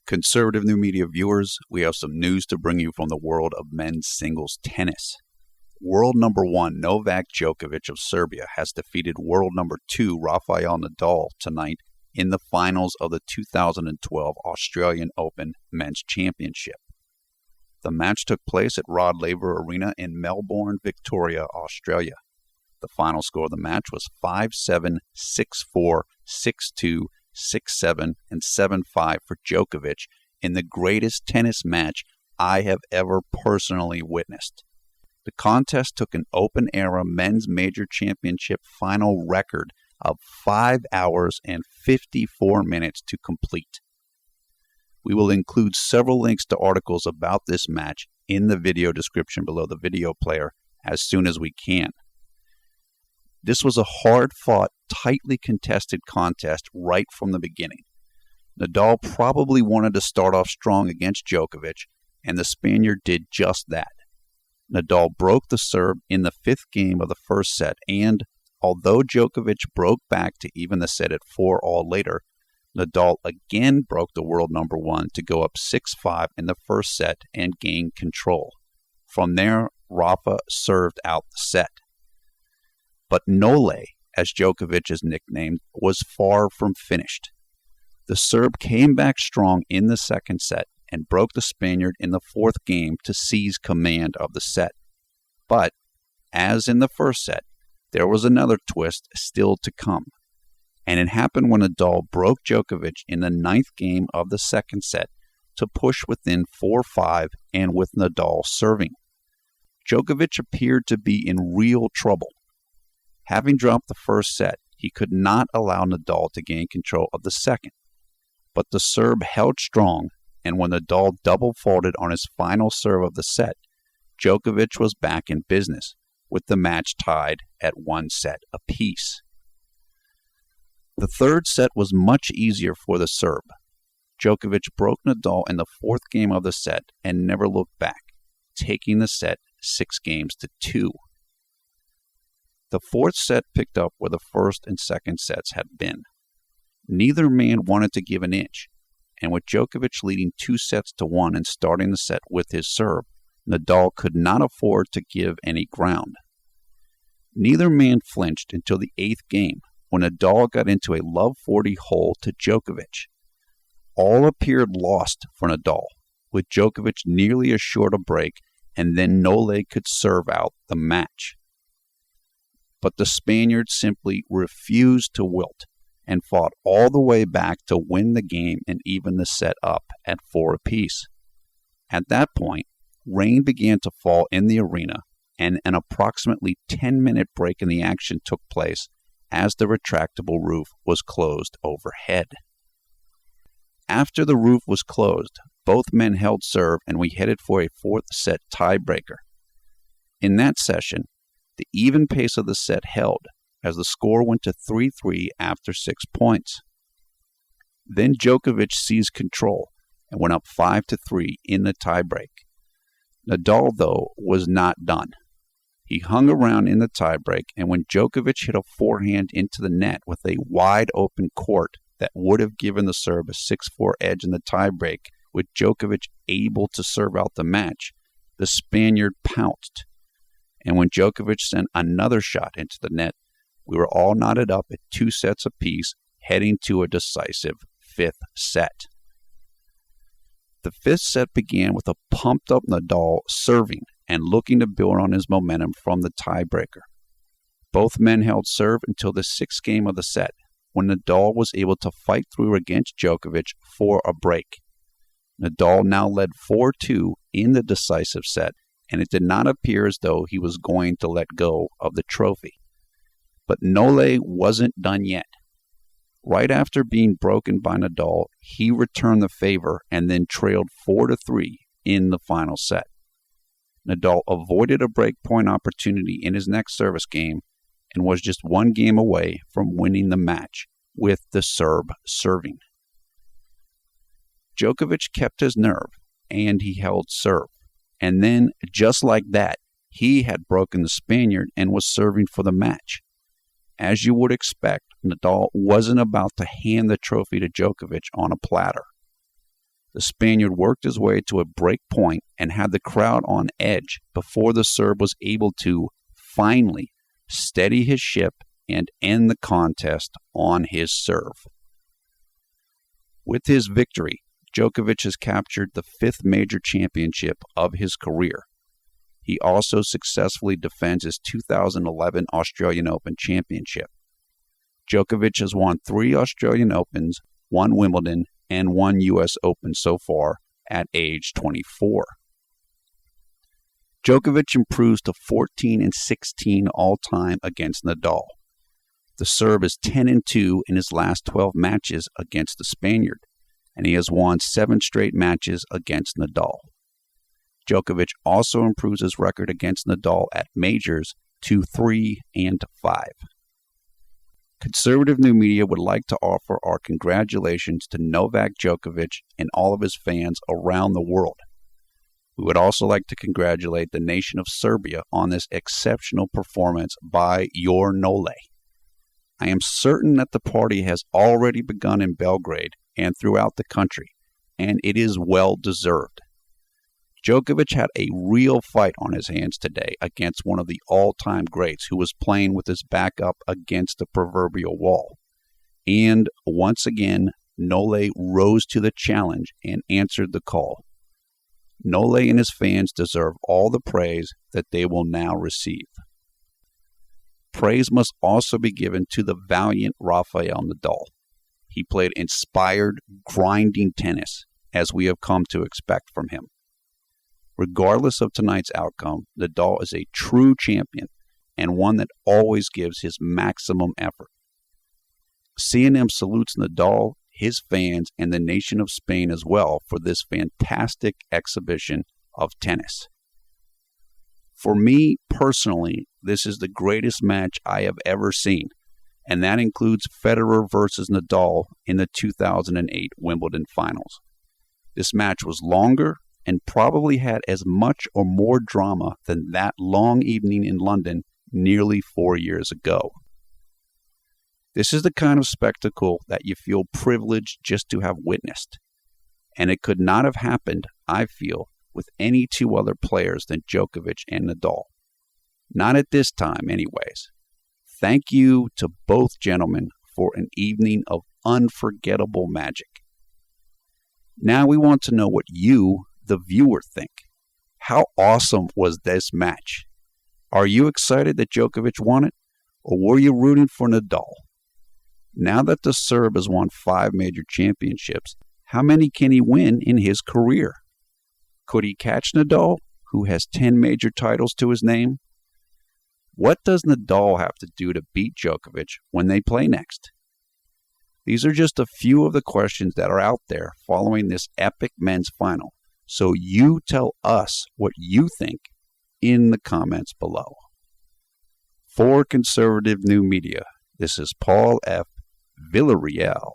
Conservative New Media viewers, we have some news to bring you from the world of men's singles tennis. World number 1 Novak Djokovic of Serbia has defeated world number 2 Rafael Nadal tonight in the finals of the 2012 Australian Open Men's Championship. The match took place at Rod Laver Arena in Melbourne, Victoria, Australia. The final score of the match was 5-7, 6-4, 6-2, 6-7, and 7-5 for Djokovic in the greatest tennis match I have ever personally witnessed. The contest took an open-era men's major championship final record of 5 hours and 54 minutes to complete. We will include several links to articles about this match in the video description below the video player as soon as we can. This was a hard-fought, tightly contested contest right from the beginning. Nadal probably wanted to start off strong against Djokovic, and the Spaniard did just that. Nadal broke the serve in the 5th game of the first set, and although Djokovic broke back to even the set at 4-all later, Nadal again broke the world number 1 to go up 6-5 in the first set and gain control. From there, Rafa served out the set. But Nole, as Djokovic is nicknamed, was far from finished. The Serb came back strong in the second set and broke the Spaniard in the 4th game to seize command of the set. But, as in the first set, there was another twist still to come. And it happened when Nadal broke Djokovic in the 9th game of the second set to push within 4-5 and with Nadal serving. Djokovic appeared to be in real trouble. Having dropped the first set, he could not allow Nadal to gain control of the second. But the Serb held strong, and when Nadal double faulted on his final serve of the set, Djokovic was back in business, with the match tied at 1 set apiece. The third set was much easier for the Serb. Djokovic broke Nadal in the 4th game of the set and never looked back, taking the set 6-2. The 4th set picked up where the first and second sets had been. Neither man wanted to give an inch, and with Djokovic leading 2-1 and starting the set with his serve, Nadal could not afford to give any ground. Neither man flinched until the 8th game, when Nadal got into a love 40 hole to Djokovic. All appeared lost for Nadal, with Djokovic nearly assured a break, and then Nole could serve out the match. But the Spaniard simply refused to wilt and fought all the way back to win the game and even the set up at 4 apiece. At that point, rain began to fall in the arena, and an approximately 10-minute break in the action took place as the retractable roof was closed overhead. After the roof was closed, both men held serve and we headed for a 4th set tiebreaker. In that session, the even pace of the set held as the score went to 3-3 after 6 points. Then Djokovic seized control and went up 5-3 in the tiebreak. Nadal, though, was not done. He hung around in the tiebreak, and when Djokovic hit a forehand into the net with a wide-open court that would have given the Serb a 6-4 edge in the tiebreak, with Djokovic able to serve out the match, the Spaniard pounced. And when Djokovic sent another shot into the net, we were all knotted up at 2 sets apiece, heading to a decisive 5th set. The 5th set began with a pumped-up Nadal serving and looking to build on his momentum from the tiebreaker. Both men held serve until the 6th game of the set, when Nadal was able to fight through against Djokovic for a break. Nadal now led 4-2 in the decisive set, and it did not appear as though he was going to let go of the trophy. But Nole wasn't done yet. Right after being broken by Nadal, he returned the favor and then trailed 4-3 in the final set. Nadal avoided a breakpoint opportunity in his next service game and was just 1 game away from winning the match, with the Serb serving. Djokovic kept his nerve, and he held serve. And then, just like that, he had broken the Spaniard and was serving for the match. As you would expect, Nadal wasn't about to hand the trophy to Djokovic on a platter. The Spaniard worked his way to a break point and had the crowd on edge before the Serb was able to finally steady his ship and end the contest on his serve. With his victory, Djokovic has captured the 5th major championship of his career. He also successfully defends his 2011 Australian Open championship. Djokovic has won 3 Australian Opens, 1 Wimbledon, and 1 U.S. Open so far at age 24. Djokovic improves to 14-16 all-time against Nadal. The Serb is 10-2 in his last 12 matches against the Spaniard, and he has won 7 straight matches against Nadal. Djokovic also improves his record against Nadal at majors to 3-5. Conservative New Media would like to offer our congratulations to Novak Djokovic and all of his fans around the world. We would also like to congratulate the nation of Serbia on this exceptional performance by your Nole. I am certain that the party has already begun in Belgrade and throughout the country, and it is well deserved. Djokovic had a real fight on his hands today against one of the all-time greats who was playing with his back up against the proverbial wall. And once again, Nole rose to the challenge and answered the call. Nole and his fans deserve all the praise that they will now receive. Praise must also be given to the valiant Rafael Nadal. He played inspired, grinding tennis, as we have come to expect from him. Regardless of tonight's outcome, Nadal is a true champion and one that always gives his maximum effort. C&M salutes Nadal, his fans, and the nation of Spain as well for this fantastic exhibition of tennis. For me, personally, this is the greatest match I have ever seen, and that includes Federer versus Nadal in the 2008 Wimbledon Finals. This match was longer and probably had as much or more drama than that long evening in London nearly 4 years ago. This is the kind of spectacle that you feel privileged just to have witnessed, and it could not have happened, I feel, with any 2 other players than Djokovic and Nadal. Not at this time, anyways. Thank you to both gentlemen for an evening of unforgettable magic. Now we want to know what you, the viewer, think. How awesome was this match? Are you excited that Djokovic won it, or were you rooting for Nadal? Now that the Serb has won 5 major championships, how many can he win in his career? Could he catch Nadal, who has 10 major titles to his name? What does Nadal have to do to beat Djokovic when they play next? These are just a few of the questions that are out there following this epic men's final. So you tell us what you think in the comments below. For Conservative New Media, this is Paul F. Villarreal.